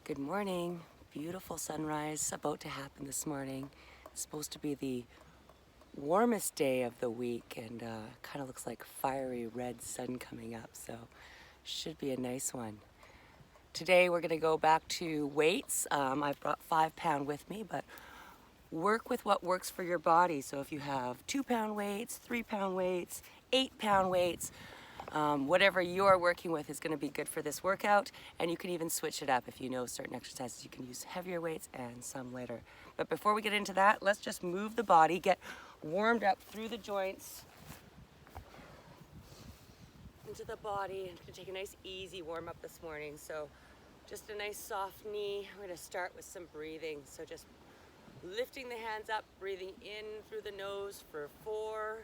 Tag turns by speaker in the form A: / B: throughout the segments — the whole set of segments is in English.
A: Good morning. Beautiful sunrise about to happen this morning. It's supposed to be the warmest day of the week and kind of looks like fiery red sun coming up, so should be a nice one. Today we're going to go back to weights. I've brought 5-pound with me, but work with what works for your body. So if you have 2-pound weights, 3-pound weights, 8-pound weights, whatever you're working with is going to be good for this workout, and you can even switch it up. If you know certain exercises, you can use heavier weights and some lighter. But before we get into that, let's just move the body, get warmed up through the joints into the body. I'm going to take a nice easy warm up this morning. So just a nice soft knee. We're going to start with some breathing. So just lifting the hands up, breathing in through the nose for 4,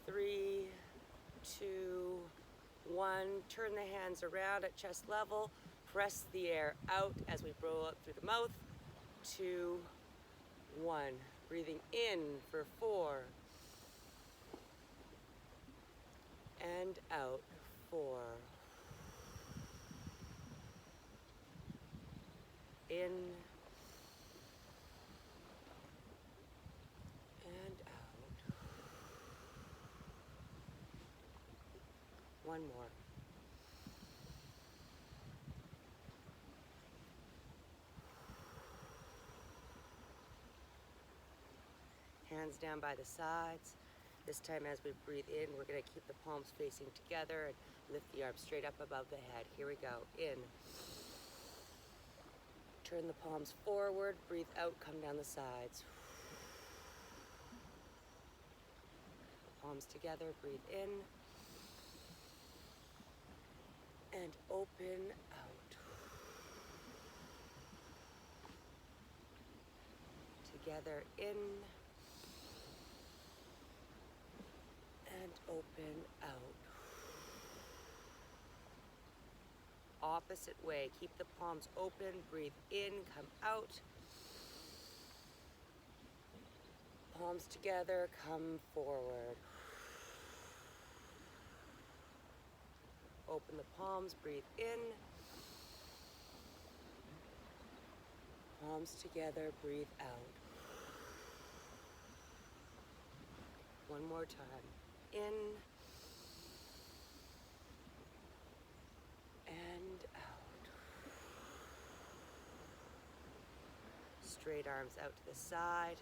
A: 3, 2, 1. Turn the hands around at chest level. Press the air out as we blow out through the mouth. 2, 1. Breathing in for 4. And out. 4. In. And out. One more. Hands down by the sides. This time as we breathe in, we're going to keep the palms facing together and lift the arms straight up above the head. Here we go. In. Turn the palms forward. Breathe out. Come down the sides. Palms together. Breathe in. And open out. Together in. And open out. Opposite way. Keep the palms open. Breathe in. Come out. Palms together. Come forward. Open the palms. Breathe in. Palms together. Breathe out. One more time. In. And out. Straight arms out to the side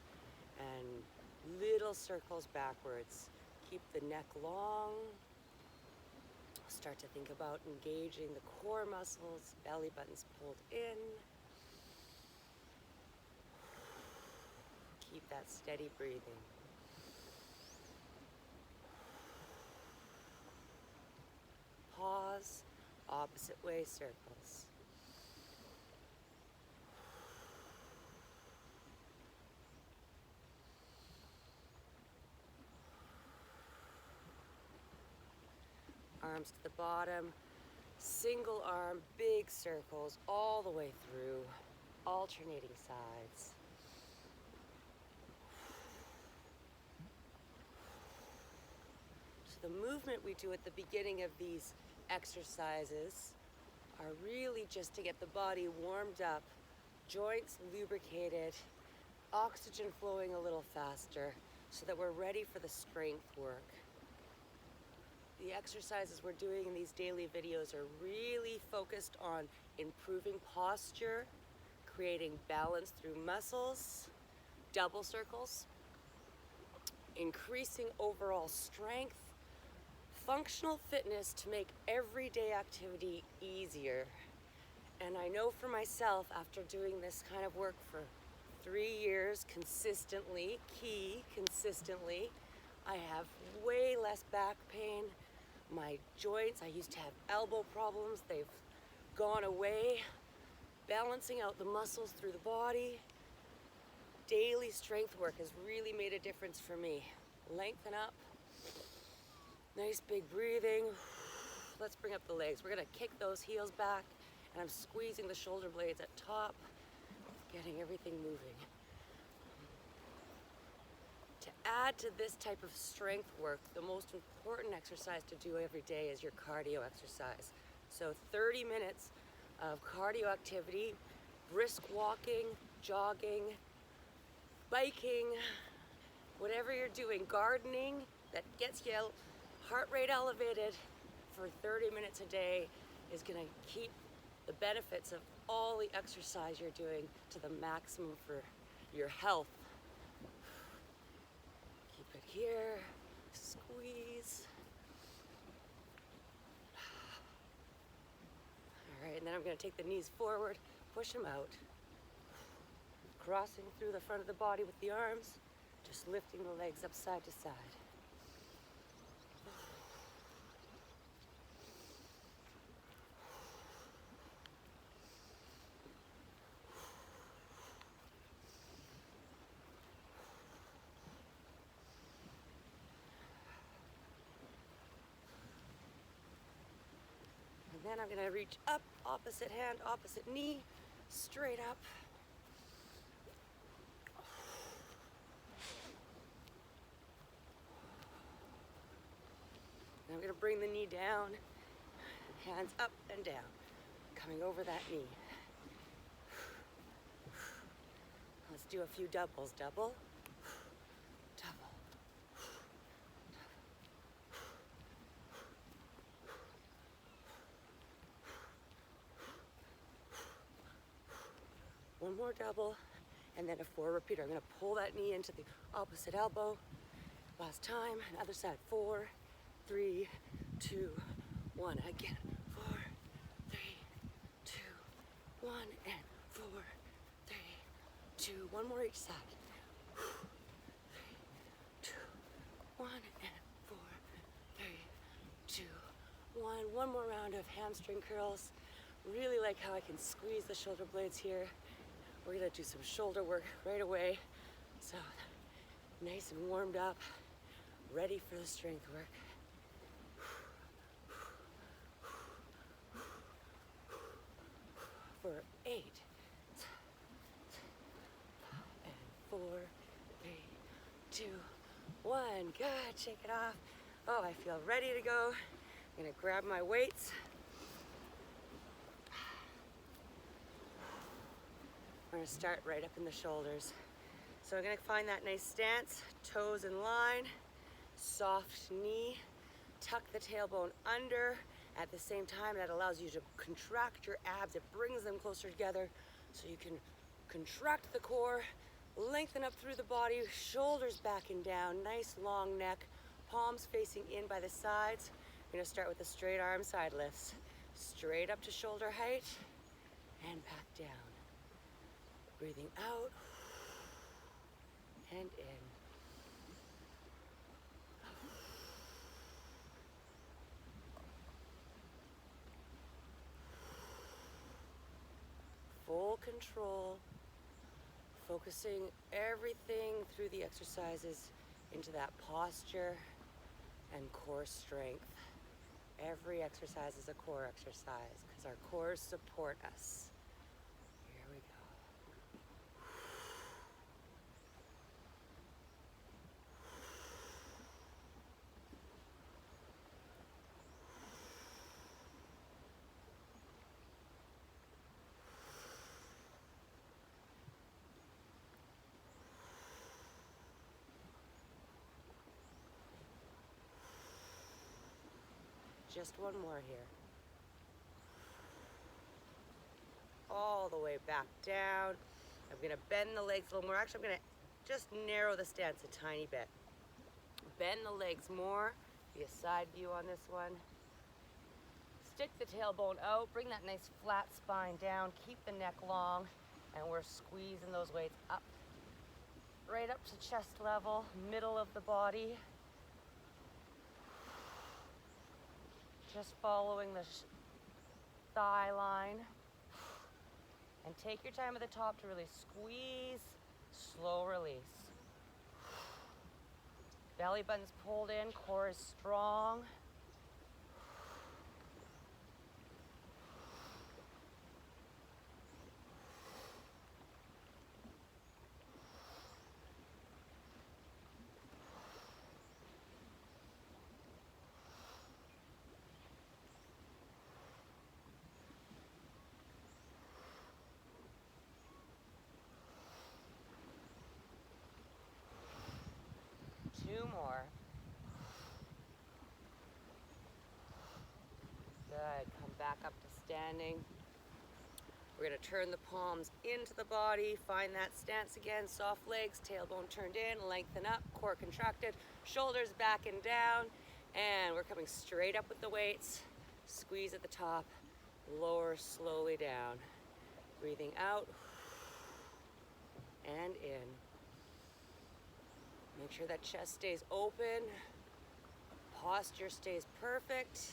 A: and little circles backwards. Keep the neck long. Start to think about engaging the core muscles, belly buttons pulled in. Keep that steady breathing. Pause, opposite way circles. Arms to the bottom, single arm, big circles all the way through, alternating sides. So the movement we do at the beginning of these exercises are really just to get the body warmed up, joints lubricated, oxygen flowing a little faster so that we're ready for the strength work. The exercises we're doing in these daily videos are really focused on improving posture, creating balance through muscles, double circles, increasing overall strength, functional fitness to make everyday activity easier. And I know for myself, after doing this kind of work for 3 years consistently, consistently, I have way less back pain. My joints, I used to have elbow problems, they've gone away. Balancing out the muscles through the body. Daily strength work has really made a difference for me. Lengthen up. Nice big breathing. Let's bring up the legs. We're gonna kick those heels back, and I'm squeezing the shoulder blades at top, getting everything moving. To add to this type of strength work, the most important exercise to do every day is your cardio exercise. So 30 minutes of cardio activity brisk walking, jogging, biking, whatever you're doing, gardening that gets you heart rate elevated for 30 minutes a day is gonna keep the benefits of all the exercise you're doing to the maximum for your health. Keep it here, squeeze. All right, and then I'm gonna take the knees forward, push them out. Crossing through the front of the body with the arms, just lifting the legs up side to side. And then I'm gonna reach up, opposite hand, opposite knee, straight up. And I'm gonna bring the knee down, hands up and down, coming over that knee. Let's do a few doubles. Double, double. One more double, and then a 4 repeater. I'm gonna pull that knee into the opposite elbow. Last time, and other side. 4, 3, 2, 1. Again. 4, 3, 2, 1, and 4, 3, 2. One more each side. 3, 2, 1, and 4, 3, 2, 1. One more round of hamstring curls. Really like how I can squeeze the shoulder blades here. We're gonna do some shoulder work right away. So nice and warmed up, ready for the strength work. For 8, and 4, 3, 2, 1. Good, shake it off. Oh, I feel ready to go. I'm gonna grab my weights. We're gonna start right up in the shoulders. So I'm gonna find that nice stance, toes in line, soft knee, tuck the tailbone under. At the same time, that allows you to contract your abs. It brings them closer together so you can contract the core, lengthen up through the body, shoulders back and down, nice long neck, palms facing in by the sides. We're gonna start with the straight arm side lifts. Straight up to shoulder height and back down. Breathing out and in. Full control, focusing everything through the exercises into that posture and core strength. Every exercise is a core exercise because our cores support us. Here we go. Just one more here. All the way back down. I'm gonna bend the legs a little more. Actually, I'm gonna just narrow the stance a tiny bit. Bend the legs more. Be a side view on this one. Stick the tailbone out. Bring that nice flat spine down. Keep the neck long. And we're squeezing those weights up. Right up to chest level, middle of the body. Just following the thigh line. And take your time at the top to really squeeze, slow release. Belly button's pulled in, core is strong. standing. We're going to turn the palms into the body, find that stance again, soft legs, tailbone turned in, lengthen up, core contracted, shoulders back and down, and we're coming straight up with the weights. Squeeze at the top, lower slowly down. Breathing out and in. Make sure that chest stays open, posture stays perfect.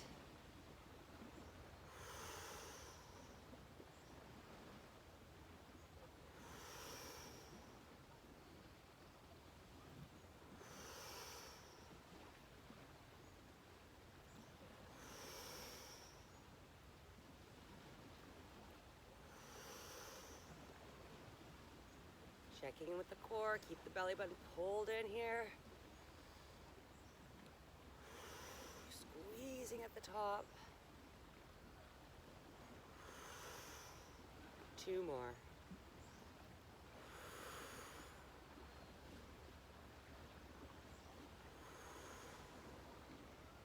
A: Checking in with the core, keep the belly button pulled in here. Squeezing at the top. 2 more.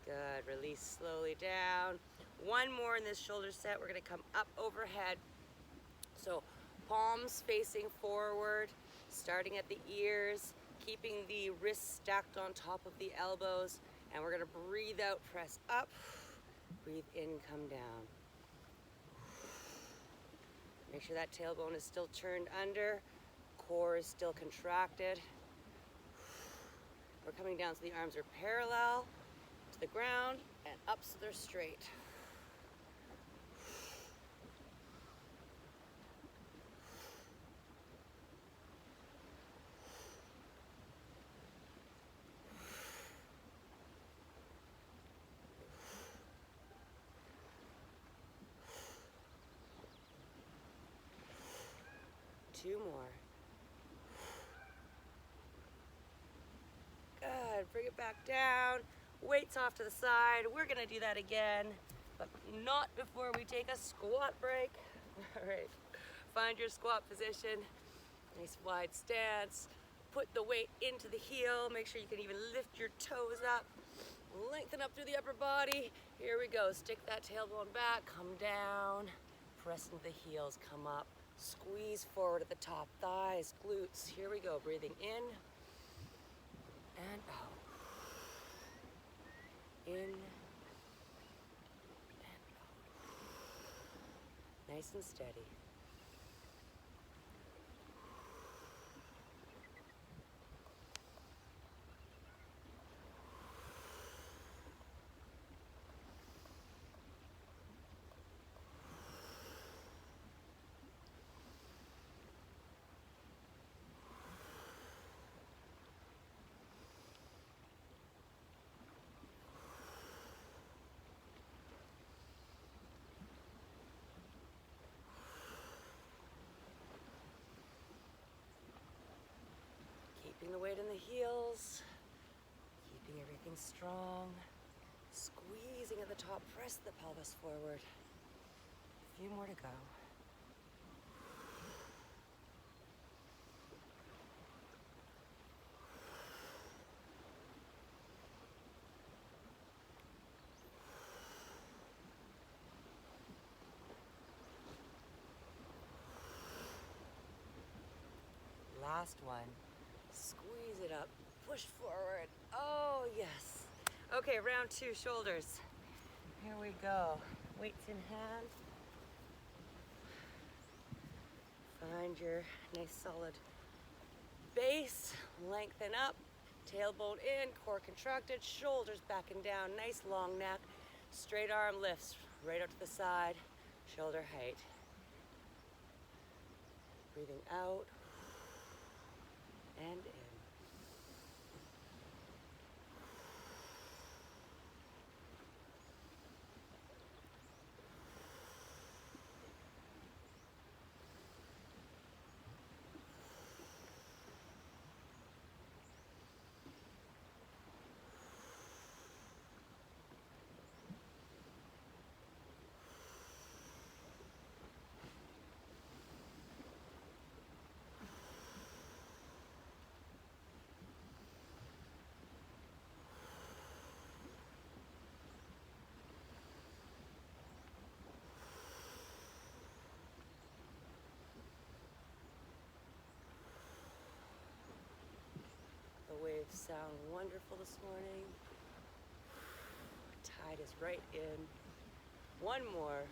A: Good, release slowly down. 1 more in this shoulder set. We're gonna come up overhead. So palms facing forward, starting at the ears, keeping the wrists stacked on top of the elbows, and we're gonna breathe out, press up, breathe in, come down. Make sure that tailbone is still turned under, core is still contracted. We're coming down so the arms are parallel to the ground and up so they're straight. Two more. Good, bring it back down. Weights off to the side. We're gonna do that again, but not before we take a squat break. All right, find your squat position. Nice wide stance. Put the weight into the heel. Make sure you can even lift your toes up. Lengthen up through the upper body. Here we go, stick that tailbone back, come down. Press into the heels, come up. Squeeze forward at the top, thighs, glutes. Here we go, breathing in and out. In and out. Nice and steady. Keeping the weight in the heels, keeping everything strong, squeezing at the top, press the pelvis forward. A few more to go. Last one. Squeeze it up, push forward. Oh, yes. Okay, round 2, shoulders. Here we go. Weights in hand. Find your nice solid base. Lengthen up, tailbone in, core contracted, shoulders back and down. Nice long neck. Straight arm lifts right out to the side, shoulder height. Breathing out and in. sound wonderful this morning. Tide is right in. One more.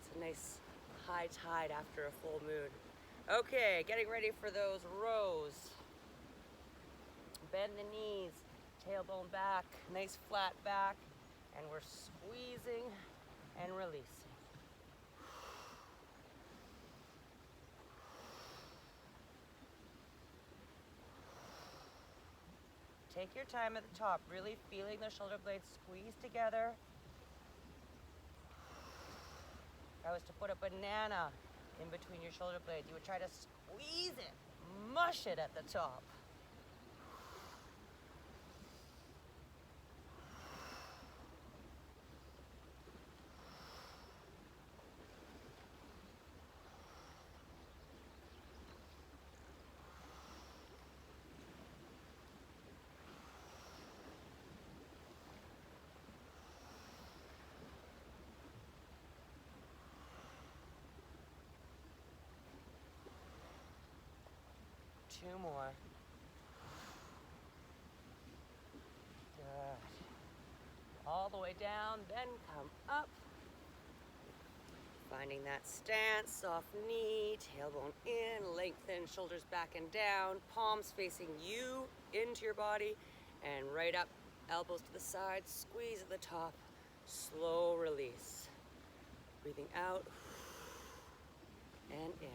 A: It's a nice high tide after a full moon. Okay, getting ready for those rows. Bend the knees, tailbone back, nice flat back, and we're squeezing and releasing. Take your time at the top, really feeling the shoulder blades squeeze together. If I was to put a banana in between your shoulder blades, you would try to squeeze it, mush it at the top. Two more. Good. All the way down, then come up. Finding that stance, soft knee, tailbone in, lengthen, shoulders back and down, palms facing you into your body, and right up, elbows to the side, squeeze at the top, slow release. Breathing out and in.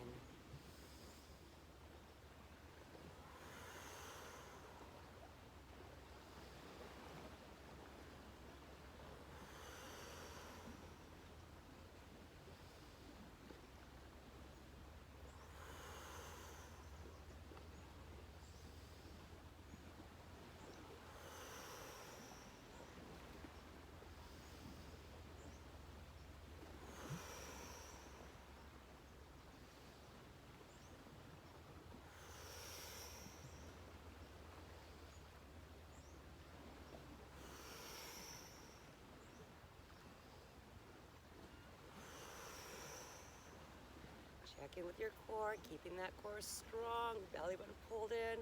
A: Check in with your core, keeping that core strong, belly button pulled in.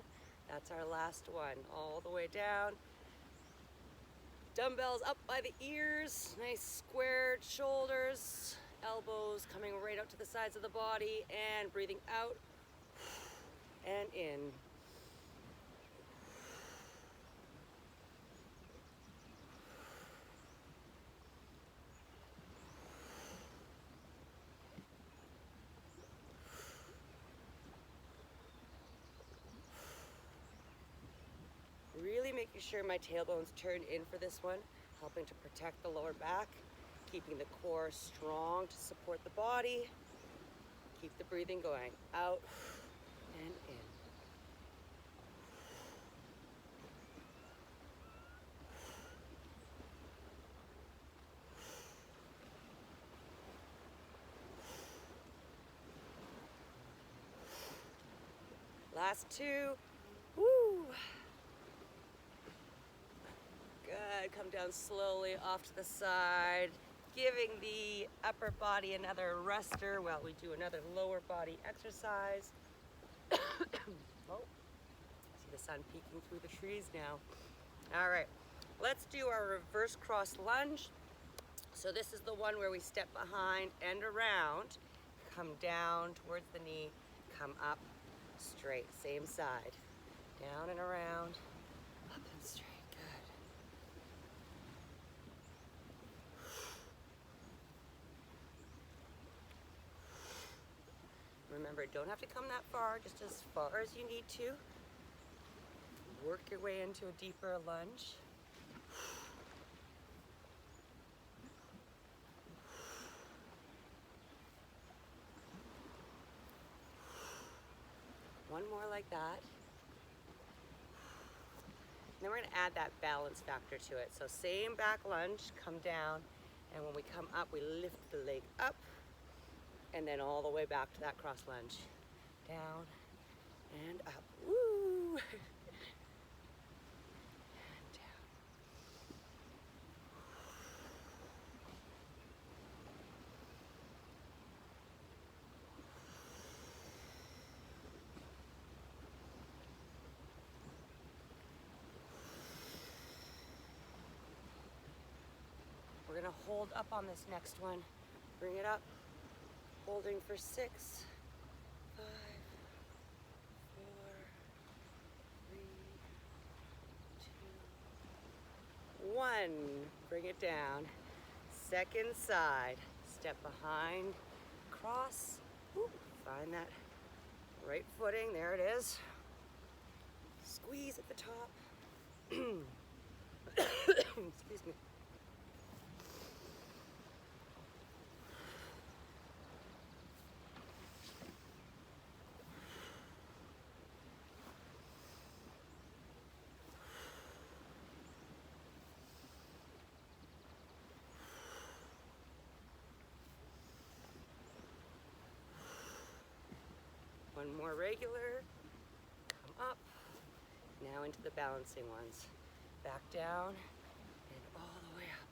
A: That's our last one, all the way down. Dumbbells up by the ears, nice squared shoulders, elbows coming right out to the sides of the body, and breathing out and in. Really making sure my tailbone's turned in for this one, helping to protect the lower back, keeping the core strong to support the body. Keep the breathing going, out and in. Last two. Woo! Good. Come down slowly off to the side, giving the upper body another rester while we do another lower body exercise. Oh, see the sun peeking through the trees now. All right, let's do our reverse cross lunge. So this is the one where we step behind and around, come down towards the knee, come up straight, same side, down and around, up and straight. Remember, don't have to come that far, just as far as you need to. Work your way into a deeper lunge. One more like that. Then we're going to add that balance factor to it. So same back lunge, come down, and when we come up, we lift the leg up, and then all the way back to that cross lunge. Down and up. Woo! And down. hold up on this next one. Bring it up, holding for 6, 5, 4, 3, 2, 1. Bring it down. Second side. Step behind, cross. Whoop, find that right footing. There it is. Squeeze at the top. Excuse me. One more regular, come up, now into the balancing ones. Back down and all the way up,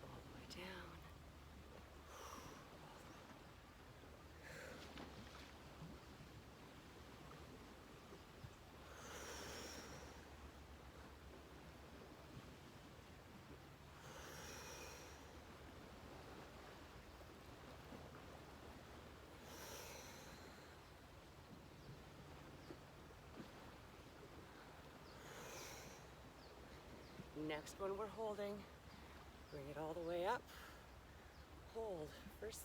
A: all the way down. Next one we're holding. Bring it all the way up. Hold for 6.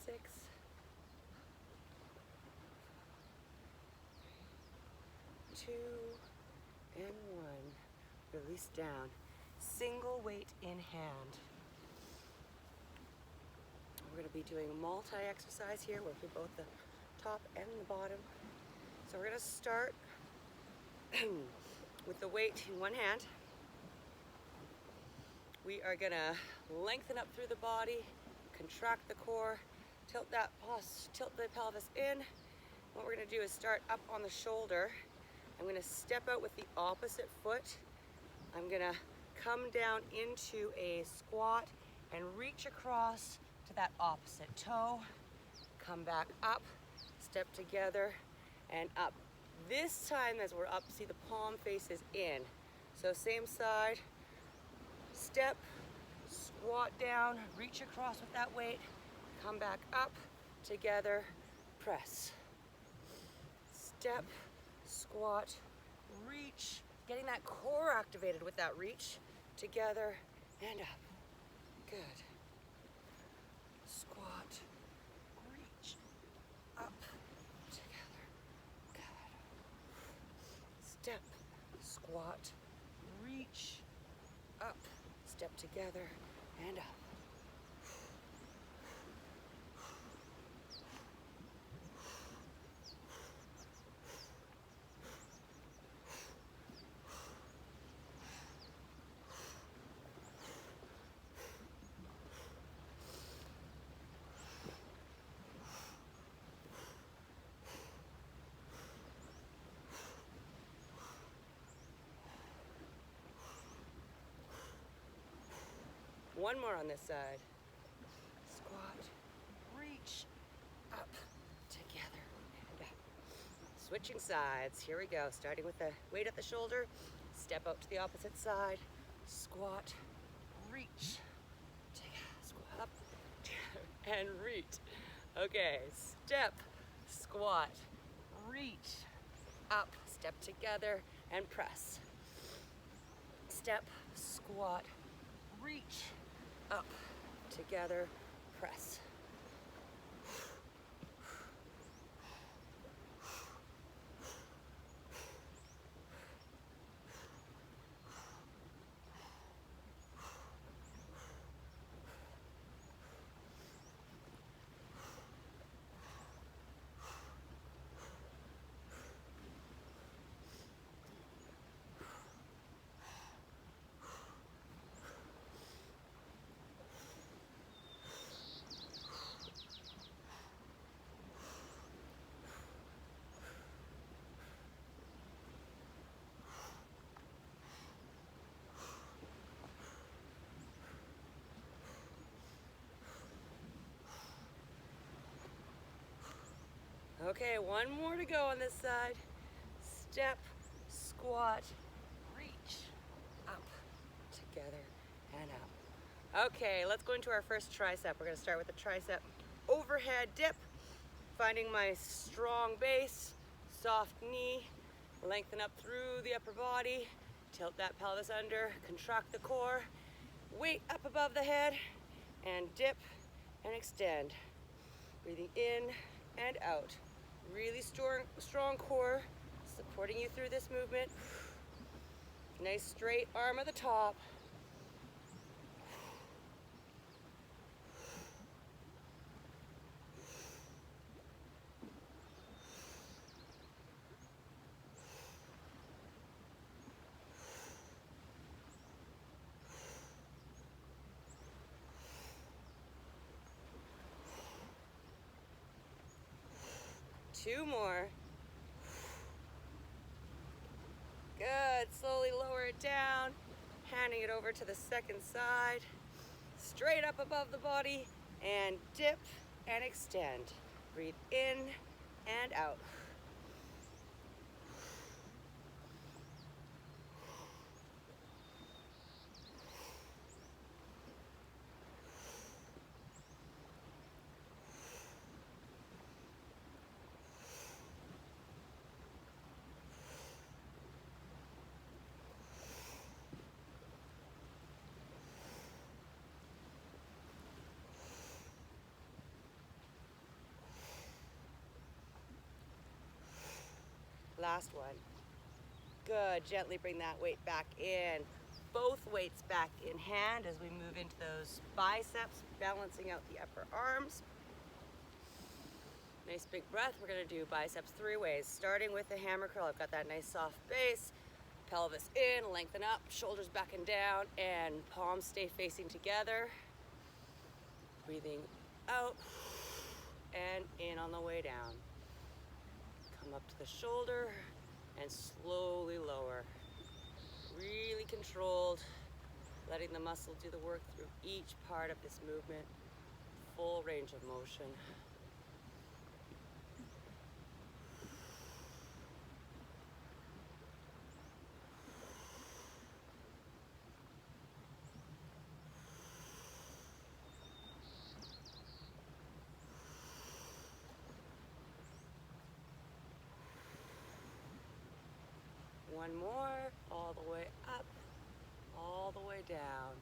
A: 2 and 1. Release down. Single weight in hand. We're going to be doing a multi-exercise here, working both the top and the bottom. So we're going to start with the weight in one hand. We are gonna lengthen up through the body, contract the core, tilt the pelvis in. What we're gonna do is start up on the shoulder. I'm gonna step out with the opposite foot. I'm gonna come down into a squat and reach across to that opposite toe. Come back up, step together and up. This time as we're up, see the palm faces in. So same side. Step, squat down, reach across with that weight, come back up, together, press. Step, squat, reach, getting that core activated with that reach, together and up. Good. Squat, reach, up, together. Good. Step, squat, reach, up. Step together and up. One more on this side. Squat, reach, up, together, and up. Switching sides, here we go. Starting with the weight at the shoulder, step out to the opposite side, squat, reach, squat up, and reach. Okay, step, squat, reach, up, step together, and press. Step, squat, reach, up, together, press. Okay, one more to go on this side. Step, squat, reach, up, together, and up. Okay, let's go into our first tricep. We're gonna start with the tricep overhead dip, finding my strong base, soft knee, lengthen up through the upper body, tilt that pelvis under, contract the core, weight up above the head, and dip and extend. Breathing in and out. Really strong core, supporting you through this movement. Nice straight arm at the top. Two more. Good, slowly lower it down, handing it over to the second side, straight up above the body, and dip and extend. Breathe in and out. Last one. Good, gently bring that weight back in. Both weights back in hand as we move into those biceps, balancing out the upper arms. Nice big breath. We're gonna do biceps three ways, starting with the hammer curl. I've got that nice soft base, pelvis in, lengthen up, shoulders back and down, and palms stay facing together. Breathing out and in on the way down. Come up to the shoulder and slowly lower. Really controlled, letting the muscle do the work through each part of this movement. Full range of motion. One more, all the way up, all the way down.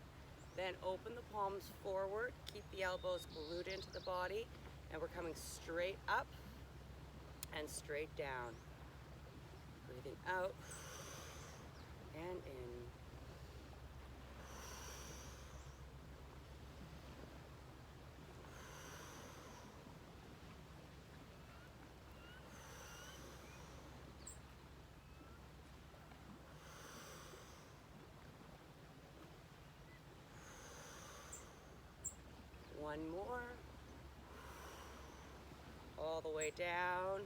A: Then open the palms forward, keep the elbows glued into the body, and we're coming straight up and straight down. Breathing out and in. One more, all the way down.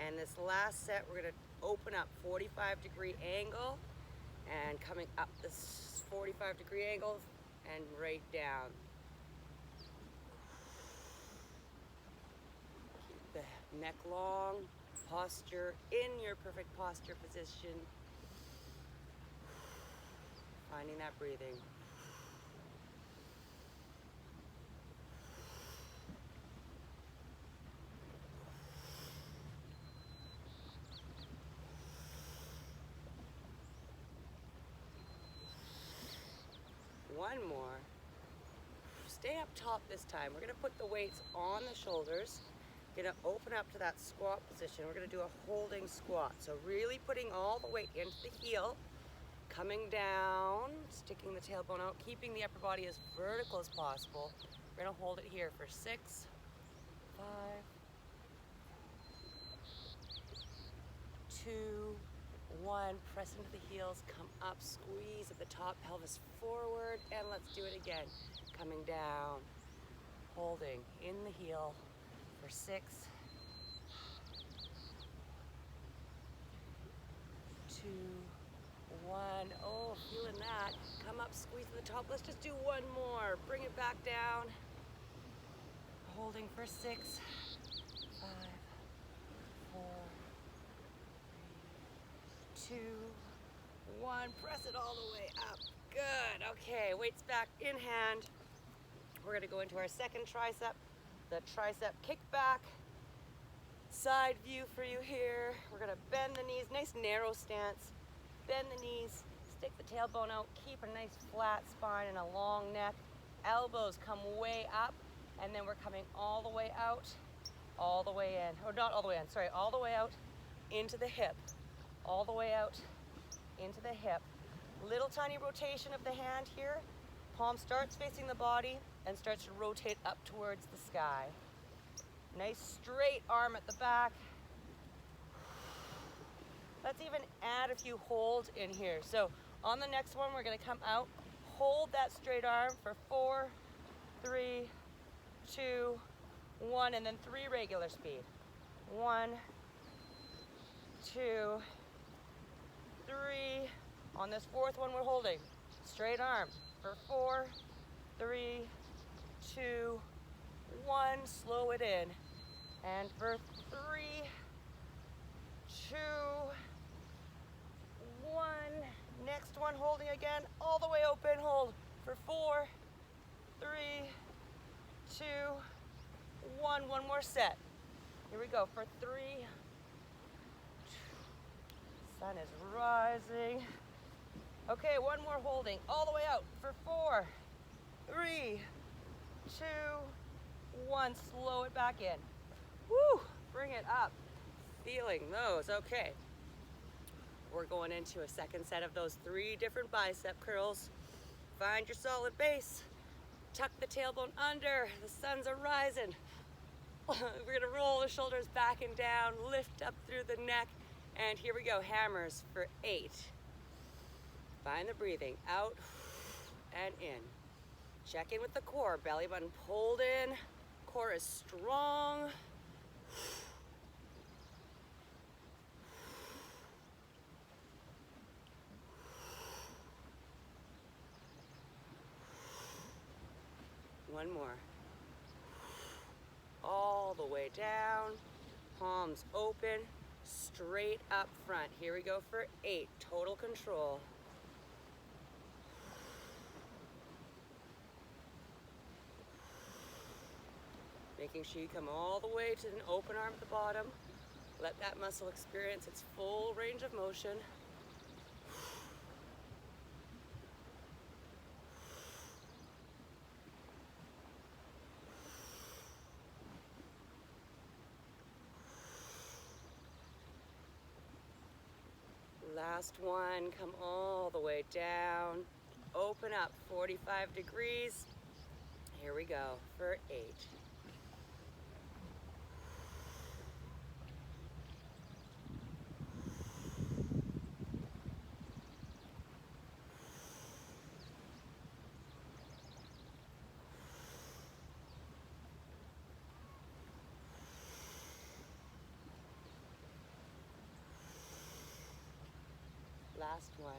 A: And this last set, we're gonna open up 45-degree angle and coming up this 45-degree angle and right down. Keep the neck long, posture in your perfect posture position. Finding that breathing. One more. Stay up top this time. We're gonna put the weights on the shoulders. Gonna open up to that squat position. We're gonna do a holding squat. So really putting all the weight into the heel, coming down, sticking the tailbone out, keeping the upper body as vertical as possible. We're gonna hold it here for 6, 5, 2, 1. Press into the heels, come up, squeeze at the top, pelvis forward, and let's do it again. Coming down, holding in the heel for 6, 2, 1. Oh, feeling that. Come up, squeeze at the top. Let's just do one more. Bring it back down. Holding for 6, 5, 4, 3, 2, 1. Press it all the way up. Good. Okay, weights back in hand. We're gonna go into our second tricep, the tricep kickback. Side view for you here. We're gonna bend the knees, nice narrow stance. Bend the knees, stick the tailbone out, keep a nice flat spine and a long neck. Elbows come way up, and then we're coming all the way out, all the way in. Or not all the way in, sorry, all the way out into the hip. All the way out into the hip. Little tiny rotation of the hand here. Palm starts facing the body and starts to rotate up towards the sky. Nice straight arm at the back. Let's even add a few holds in here. So on the next one, we're gonna come out, hold that straight arm for 4, 3, 2, 1, and then 3 regular speed. 1, 2, 3. On this fourth one, we're holding straight arm for 4, 3, 2, 1. Slow it in. And for 3, 2, 1. Next one, holding again, all the way open. Hold for 4, 3, 2, 1. One more set. Here we go for 3. Sun is rising. Okay, one more holding, all the way out for 4, 3, 2, 1. Slow it back in. Woo! Bring it up. Feeling those. Okay. We're going into a second set of those 3 different bicep curls. Find your solid base. Tuck the tailbone under. The sun's a rising. We're gonna roll the shoulders back and down, lift up through the neck, and here we go, hammers for 8. Find the breathing, out and in. Check in with the core, belly button pulled in, core is strong. One more. All the way down, palms open, straight up front. Here we go for 8, total control. Making sure you come all the way to an open arm at the bottom. Let that muscle experience its full range of motion. Last one, come all the way down. Open up 45 degrees. Here we go for 8. Last one.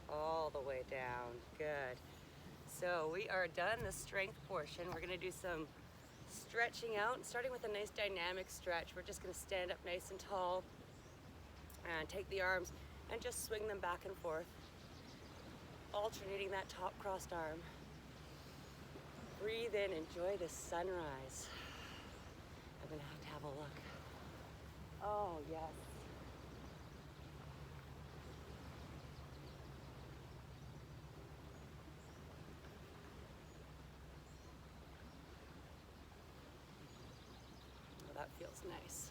A: All the way down. Good. So we are done the strength portion. We're going to do some stretching out, starting with a nice dynamic stretch. We're just going to stand up nice and tall and take the arms and just swing them back and forth, alternating that top crossed arm. Breathe in, enjoy the sunrise. I'm going to have a look. Oh, yes. That feels nice.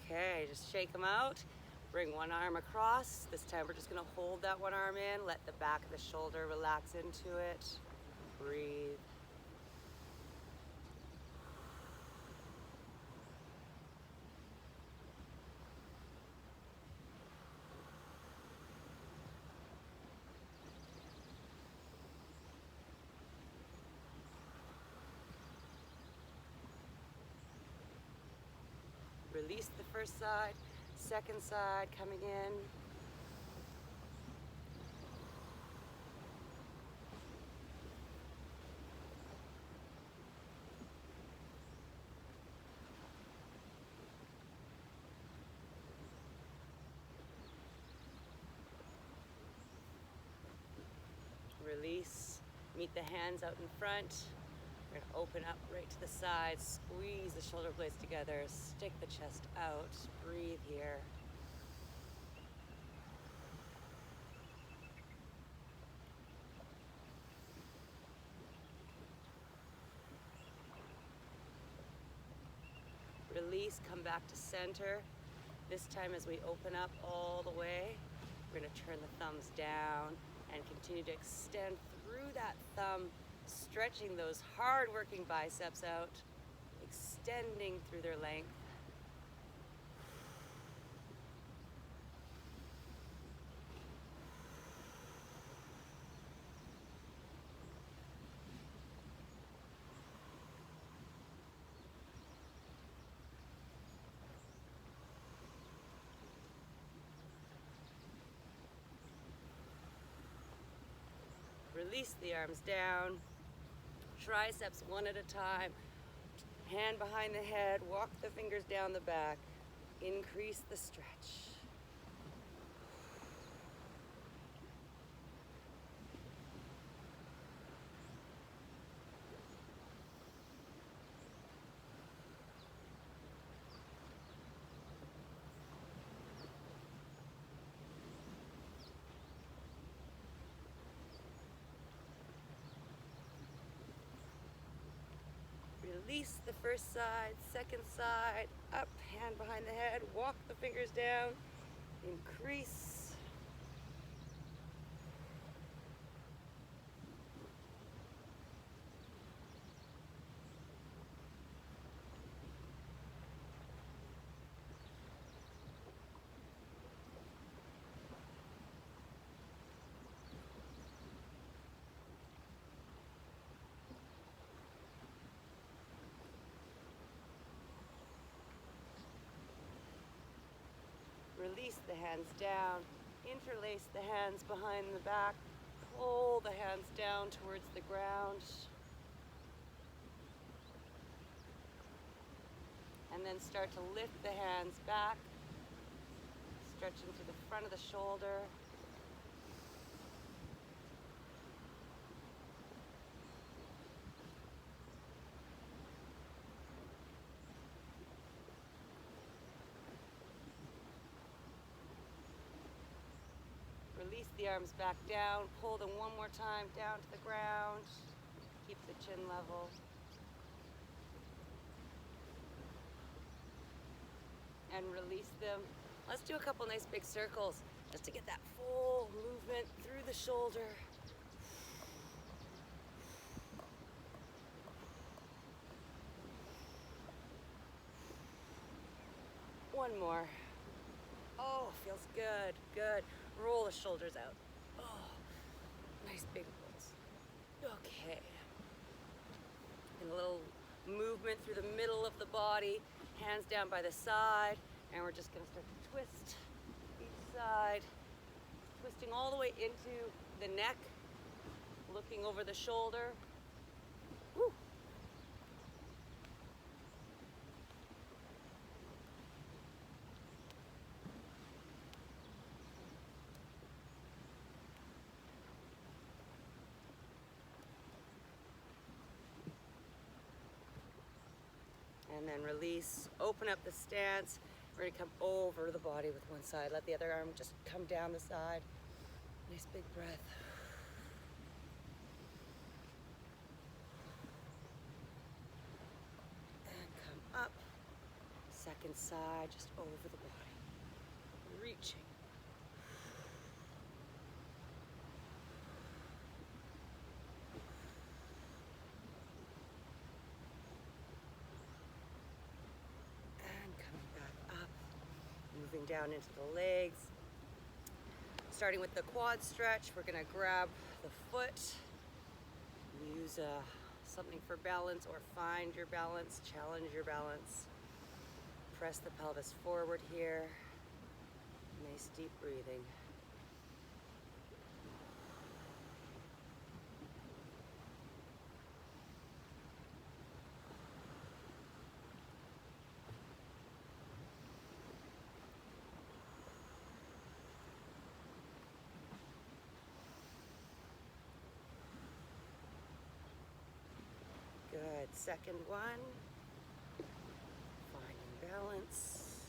A: Okay, just shake them out. Bring one arm across. This time we're just gonna hold that one arm in, let the back of the shoulder relax into it. Breathe. Release the first side, second side coming in. Release. Meet the hands out in front. We're gonna open up right to the side, squeeze the shoulder blades together, stick the chest out, breathe here. Release, come back to center. This time as we open up all the way, we're gonna turn the thumbs down and continue to extend through that thumb, stretching those hard-working biceps out, extending through their length. Release the arms down, triceps one at a time, hand behind the head, walk the fingers down the back, increase the stretch. Release the first side, second side, up, hand behind the head, walk the fingers down, increase. Release the hands down, interlace the hands behind the back, pull the hands down towards the ground. And then start to lift the hands back, stretching to the front of the shoulder. Release the arms back down, pull them one more time down to the ground. Keep the chin level. And release them. Let's do a couple nice big circles just to get that full movement through the shoulder. One more. Oh, feels good, good. Roll the shoulders out. Oh, nice big rolls. Okay. And a little movement through the middle of the body, hands down by the side, and we're just gonna start to twist each side, twisting all the way into the neck, looking over the shoulder. Woo. And then release, open up the stance. We're gonna come over the body with one side. Let the other arm just come down the side. Nice big breath. And come up. Second side, just over the body. Reaching. Moving down into the legs. Starting with the quad stretch, we're gonna grab the foot, use something for balance or find your balance, challenge your balance. Press the pelvis forward here. Nice deep breathing. Good, second one. Finding balance.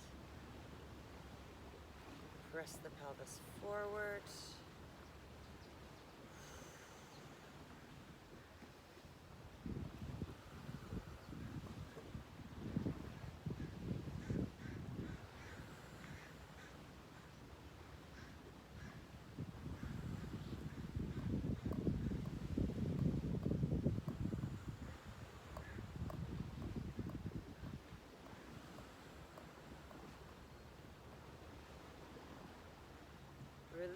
A: Press the pelvis forward.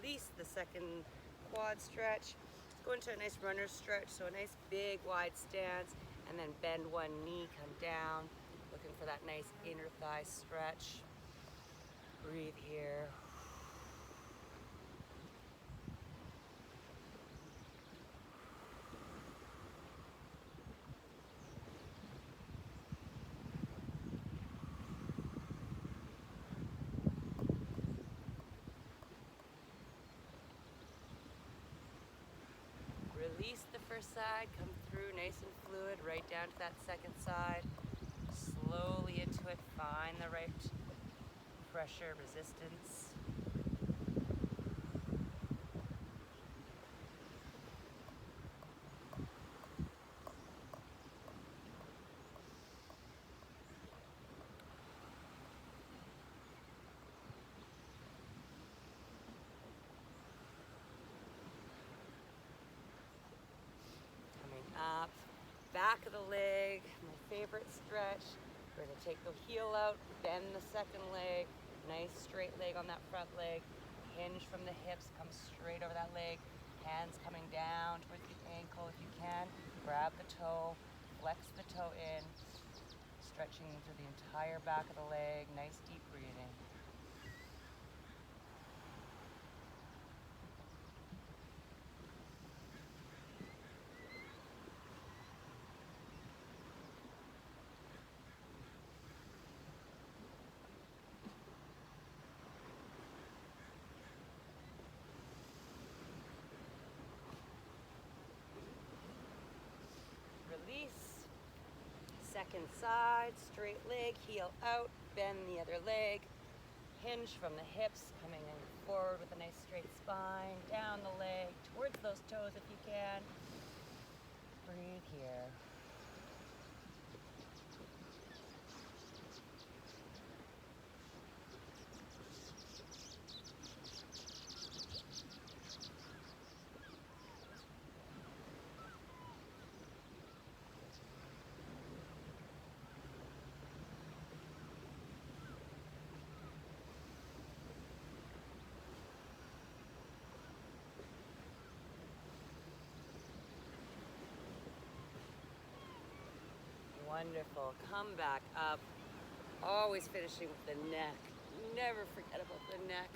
A: Release the second quad stretch. Go into a nice runner stretch, so a nice big wide stance, and then bend one knee, come down, looking for that nice inner thigh stretch. Breathe here. Release the first side, come through nice and fluid, right down to that second side. Slowly into it, find the right pressure, resistance. Up, back of the leg, my favorite stretch. We're gonna take the heel out, bend the second leg, nice straight leg on that front leg, hinge from the hips, come straight over that leg, hands coming down towards the ankle if you can, grab the toe, flex the toe in, stretching through the entire back of the leg, nice deep breathing. Release, second side, straight leg, heel out, bend the other leg, hinge from the hips, coming in forward with a nice straight spine, down the leg, towards those toes if you can. Breathe here. Wonderful. Come back up. Always finishing with the neck. Never forget about the neck.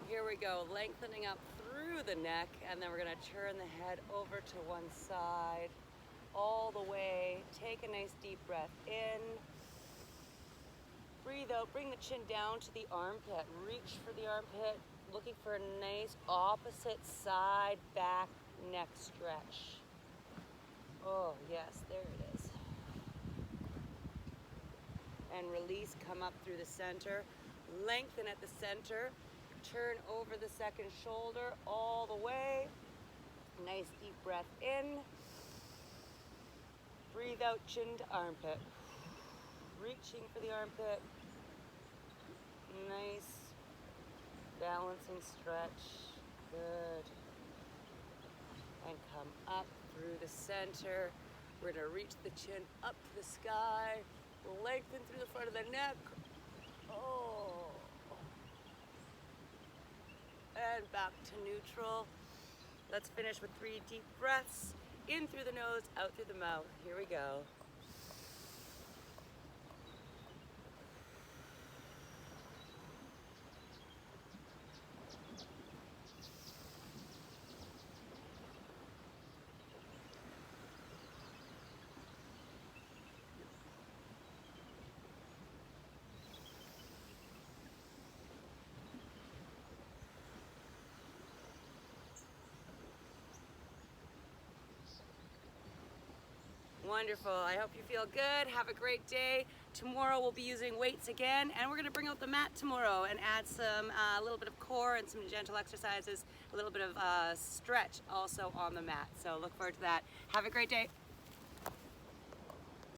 A: Here we go. Lengthening up through the neck, and then we're going to turn the head over to one side all the way. Take a nice deep breath in. Breathe out. Bring the chin down to the armpit. Reach for the armpit. Looking for a nice opposite side back neck stretch. Oh, yes. There it is. And release, come up through the center, lengthen at the center, turn over the second shoulder all the way, nice deep breath in, breathe out, chin to armpit, reaching for the armpit, nice balancing stretch, good, and come up through the center. We're going to reach the chin up to the sky, lengthen through the front of the neck. Oh. And back to neutral. Let's finish with 3 deep breaths. In through the nose, out through the mouth. Here we go. Wonderful. I hope you feel good. Have a great day. Tomorrow we'll be using weights again, and we're going to bring out the mat tomorrow and add some a little bit of core and some gentle exercises, a little bit of stretch also on the mat. So look forward to that. Have a great day.